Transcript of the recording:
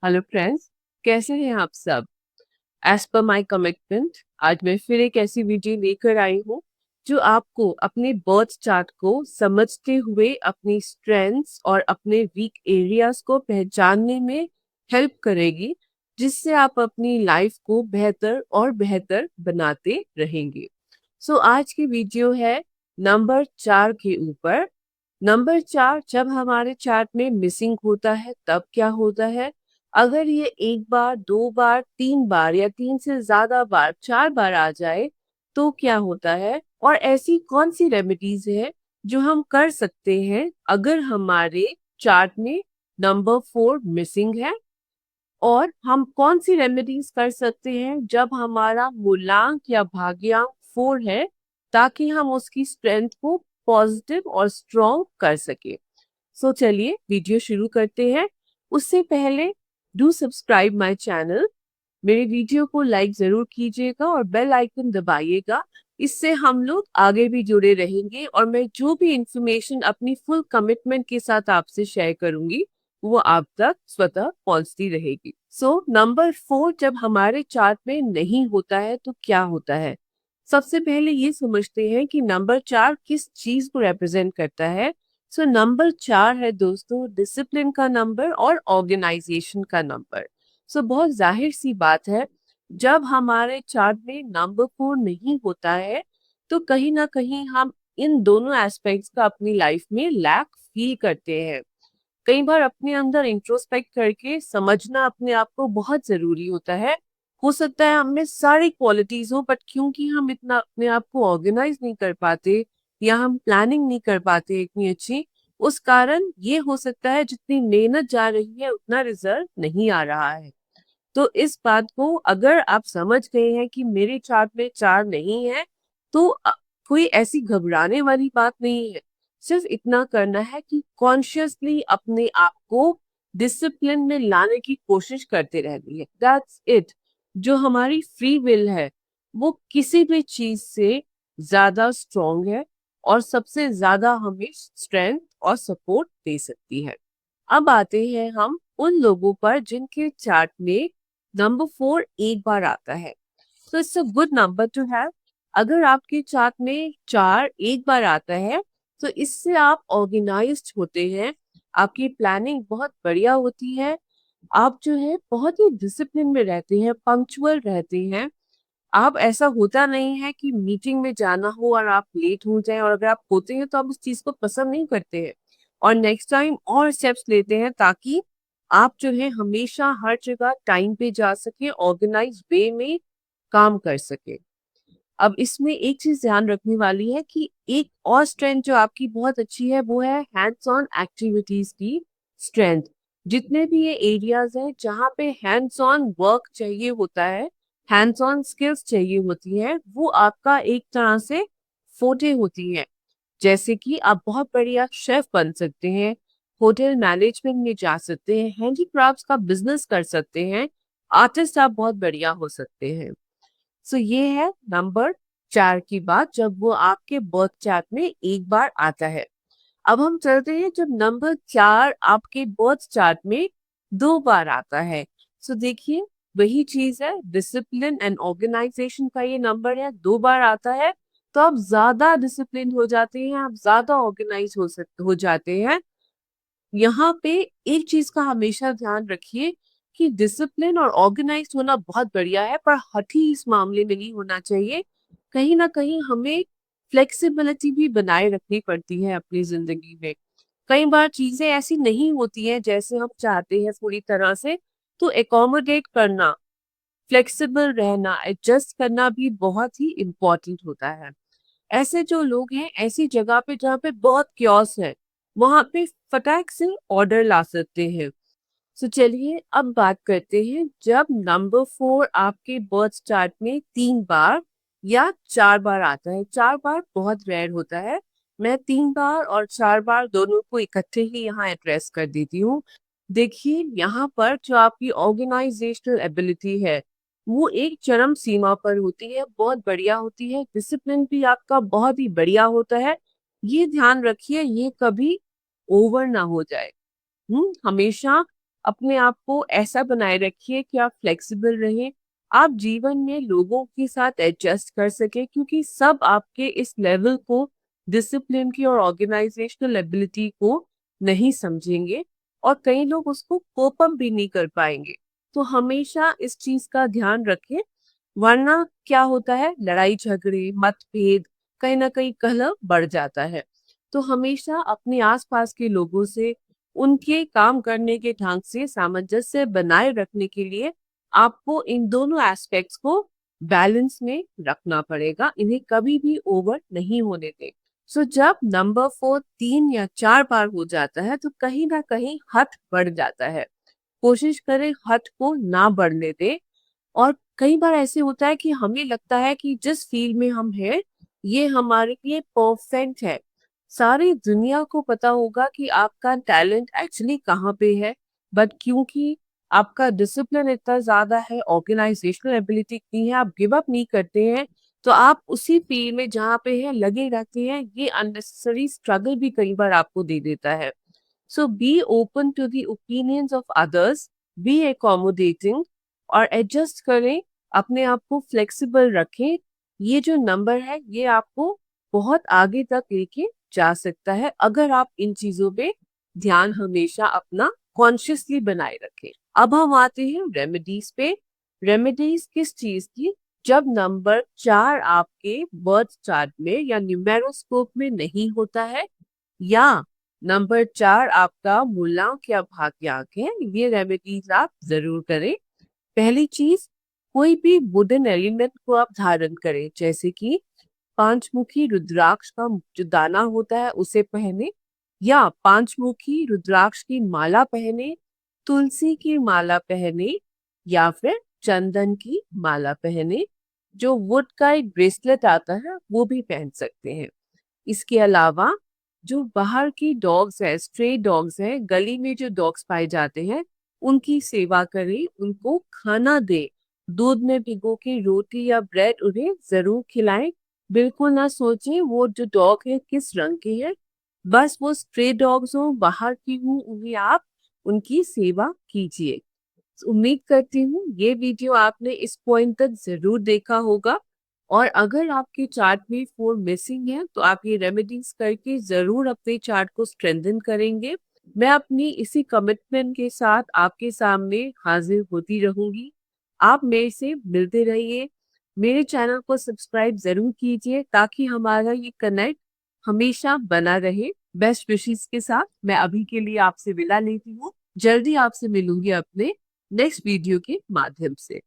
Hello friends, कैसे हैं आप सब। एज पर माई कमिटमेंट आज मैं फिर एक ऐसी वीडियो लेकर आई हूँ जो आपको अपने बर्थ चार्ट को समझते हुए अपनी स्ट्रेंथ्स और अपने वीक एरियाज को पहचानने में हेल्प करेगी, जिससे आप अपनी लाइफ को बेहतर और बेहतर बनाते रहेंगे। सो आज की वीडियो है नंबर 4 के ऊपर। नंबर 4 जब हमारे चार्ट में मिसिंग होता है तब क्या होता है। अगर ये एक बार, दो बार, तीन बार या तीन से ज्यादा बार, चार बार आ जाए तो क्या होता है, और ऐसी कौन सी रेमेडीज है जो हम कर सकते हैं अगर हमारे चार्ट में नंबर 4 मिसिंग है, और हम कौन सी रेमेडीज कर सकते हैं जब हमारा मूलांक या भाग्यांक 4 है, ताकि हम उसकी स्ट्रेंथ को पॉजिटिव और स्ट्रॉन्ग कर सके। सो चलिए वीडियो शुरू करते हैं। उससे पहले डू सब्सक्राइब माय चैनल। मेरे वीडियो को लाइक जरूर कीजिएगा और बेल आइकन दबाइएगा। इससे हम लोग आगे भी जुड़े रहेंगे और मैं जो भी इंफॉर्मेशन अपनी फुल कमिटमेंट के साथ आपसे शेयर करूंगी वो आप तक स्वतः पहुंचती रहेगी। सो नंबर 4 जब हमारे चार्ट में नहीं होता है तो क्या होता है। सबसे पहले ये समझते हैं कि नंबर 4 किस चीज को रिप्रेजेंट करता है। सो नंबर 4 है दोस्तों डिसिप्लिन का नंबर और ऑर्गेनाइजेशन का नंबर। सो बहुत जाहिर सी बात है, जब हमारे चार्ट में नंबर 4 नहीं होता है तो कहीं ना कहीं हम इन दोनों एस्पेक्ट्स का अपनी लाइफ में लैक फील करते हैं। कई बार अपने अंदर इंट्रोस्पेक्ट करके समझना अपने आप को बहुत जरूरी होता है। हो सकता है हम में सारी क्वालिटीज हो, बट क्योंकि हम इतना अपने आप को ऑर्गेनाइज नहीं कर पाते या हम प्लानिंग नहीं कर पाते इतनी अच्छी, उस कारण ये हो सकता है जितनी मेहनत जा रही है उतना रिजल्ट नहीं आ रहा है। तो इस बात को अगर आप समझ गए हैं कि मेरे चार्ट में 4 नहीं है, तो कोई ऐसी घबराने वाली बात नहीं है। सिर्फ इतना करना है कि कॉन्शियसली अपने आप को डिसिप्लिन में लाने की कोशिश करते रहनी है। That's it. जो हमारी फ्री विल है वो किसी भी चीज से ज्यादा स्ट्रॉन्ग है और सबसे ज्यादा हमें स्ट्रेंथ और सपोर्ट दे सकती है। अब आते हैं हम उन लोगों पर जिनके चार्ट में नंबर 4 एक बार आता है। तो it's a good number two have. अगर आपके चार्ट में 4 एक बार आता है तो इससे आप ऑर्गेनाइज्ड होते हैं, आपकी प्लानिंग बहुत बढ़िया होती है, आप जो है बहुत ही डिसिप्लिन में रहते हैं, पंक्चुअल रहते हैं। आप ऐसा होता नहीं है कि मीटिंग में जाना हो और आप लेट हो जाएं, और अगर आप होते हैं तो आप उस चीज को पसंद नहीं करते हैं और नेक्स्ट टाइम और स्टेप्स लेते हैं ताकि आप जो है हमेशा हर जगह टाइम पे जा सके, ऑर्गेनाइज वे में काम कर सके। अब इसमें एक चीज ध्यान रखने वाली है कि एक और स्ट्रेंथ जो आपकी बहुत अच्छी है वो है हैंड्स ऑन एक्टिविटीज की स्ट्रेंथ। जितने भी ये एरियाज हैं जहाँ पे हैंड्स ऑन वर्क चाहिए होता है, हैंड्स ऑन स्किल्स चाहिए होती है, वो आपका एक तरह से फोटे होती है। जैसे कि आप बहुत बढ़िया शेफ बन सकते हैं, होटल मैनेजमेंट में जा सकते हैं, हैंडीक्राफ्ट्स का बिजनेस कर सकते हैं, आर्टिस्ट आप बहुत बढ़िया हो सकते हैं। सो ये है नंबर 4 की बात, जब वो आपके बर्थ चार्ट में एक बार आता है। अब हम चलते हैं जब नंबर 4 आपके बर्थ चार्ट में 2 बार आता है। सो देखिए वही चीज है, डिसिप्लिन एंड ऑर्गेनाइजेशन का ये नंबर है, 2 बार आता है तो आप ज्यादा डिसिप्लिन हो जाते हैं, आप ज्यादा ऑर्गेनाइज हो जाते हैं। यहाँ पे एक चीज का हमेशा ध्यान रखिए कि डिसिप्लिन और ऑर्गेनाइज होना बहुत बढ़िया है, पर हठी इस मामले में नहीं होना चाहिए। कहीं ना कहीं हमें फ्लेक्सिबिलिटी भी बनाए रखनी पड़ती है अपनी जिंदगी में। कई बार चीजें ऐसी नहीं होती हैं जैसे हम चाहते हैं पूरी तरह से, तो एकोमोडेट करना, फ्लेक्सिबल रहना, एडजस्ट करना भी बहुत ही इम्पोर्टेंट होता है। ऐसे जो लोग हैं ऐसी जगह पे जहाँ पे बहुत क्योस है, वहां पे फटाक से ऑर्डर ला सकते हैं। तो चलिए अब बात करते हैं जब नंबर 4 आपके बर्थ चार्ट में 3 बार या 4 बार आता है। 4 बार बहुत रेयर होता है, मैं 3 बार और 4 बार दोनों को इकट्ठे ही यहाँ एड्रेस कर देती हूँ। देखिए यहाँ पर जो आपकी ऑर्गेनाइजेशनल एबिलिटी है वो एक चरम सीमा पर होती है, बहुत बढ़िया होती है, डिसिप्लिन भी आपका बहुत ही बढ़िया होता है। ये ध्यान रखिए ये कभी ओवर ना हो जाए। हमेशा अपने आप को ऐसा बनाए रखिए कि आप फ्लेक्सिबल रहें, आप जीवन में लोगों के साथ एडजस्ट कर सकें, क्योंकि सब आपके इस लेवल को, डिसिप्लिन की और ऑर्गेनाइजेशनल एबिलिटी को नहीं समझेंगे, और कई लोग उसको कोप अप भी नहीं कर पाएंगे। तो हमेशा इस चीज का ध्यान रखें, वरना क्या होता है, लड़ाई झगड़े, मतभेद, कहीं ना कहीं कलह बढ़ जाता है। तो हमेशा अपने आसपास के लोगों से, उनके काम करने के ढंग से सामंजस्य बनाए रखने के लिए आपको इन दोनों एस्पेक्ट्स को बैलेंस में रखना पड़ेगा, इन्हें कभी भी ओवर नहीं होने दें। सो जब नंबर 4 3 या 4 बार हो जाता है तो कहीं ना कहीं हद बढ़ जाता है। कोशिश करें हद को ना बढ़ने दें। और कई बार ऐसे होता है कि हमें लगता है कि जिस फील्ड में हम हैं, ये हमारे लिए परफेक्ट है। सारी दुनिया को पता होगा कि आपका टैलेंट एक्चुअली कहाँ पे है, बट क्योंकि आपका डिसिप्लिन इतना ज्यादा है, ऑर्गेनाइजेशनल एबिलिटी इतनी है, आप गिव अप नहीं करते हैं, तो आप उसी फील्ड में जहाँ पे है लगे रहते हैं। ये अननेसेसरी स्ट्रगल भी कई बार आपको दे देता है। So be open to the opinions of others, be accommodating, और एडजस्ट करें, अपने आप को फ्लेक्सिबल रखें। ये जो नंबर है ये आपको बहुत आगे तक लेके जा सकता है, अगर आप इन चीजों पे ध्यान हमेशा अपना कॉन्शियसली बनाए रखें। अब हम आते हैं रेमेडीज पे। रेमेडीज किस चीज की? जब नंबर 4 आपके बर्थ चार्ट में या न्यूमेरोस्कोप में नहीं होता है, या नंबर 4 आपका मूलांक या भाग्यांक है, ये रेमेडीज आप जरूर करें। पहली चीज, कोई भी वुडन एलिमेंट को आप धारण करें, जैसे कि पांचमुखी रुद्राक्ष का जो दाना होता है उसे पहने, या पांचमुखी रुद्राक्ष की माला पहने, तुलसी की माला पहने, या फिर चंदन की माला पहने। जो वुड का एक ब्रेसलेट आता है वो भी पहन सकते हैं। इसके अलावा जो बाहर की डॉग्स है, स्ट्रे डॉग्स है, गली में जो डॉग्स पाए जाते हैं, उनकी सेवा करें, उनको खाना दें, दूध में भिगो के रोटी या ब्रेड उन्हें जरूर खिलाएं। बिल्कुल ना सोचें वो जो डॉग है किस रंग के हैं, बस वो स्ट्रे डॉग्स हो, बाहर की हूँ, उन्हें आप उनकी सेवा कीजिए। उम्मीद करती हूँ ये वीडियो आपने इस पॉइंट तक जरूर देखा होगा, और अगर आपके चार्ट में 4 मिसिंग है तो आप ये रेमेडीज करके जरूर अपने चार्ट को स्ट्रेंथन करेंगे। मैं अपनी इसी कमिटमेंट के साथ आपके सामने हाजिर होती रहूंगी। आप मेरे से मिलते रहिए, मेरे चैनल को सब्सक्राइब जरूर कीजिए, ताकि हमारा ये कनेक्ट हमेशा बना रहे। बेस्ट विशेस के साथ मैं अभी के लिए आपसे विदा लेती हूँ। जल्दी आपसे मिलूंगी अपने नेक्स्ट वीडियो के माध्यम से।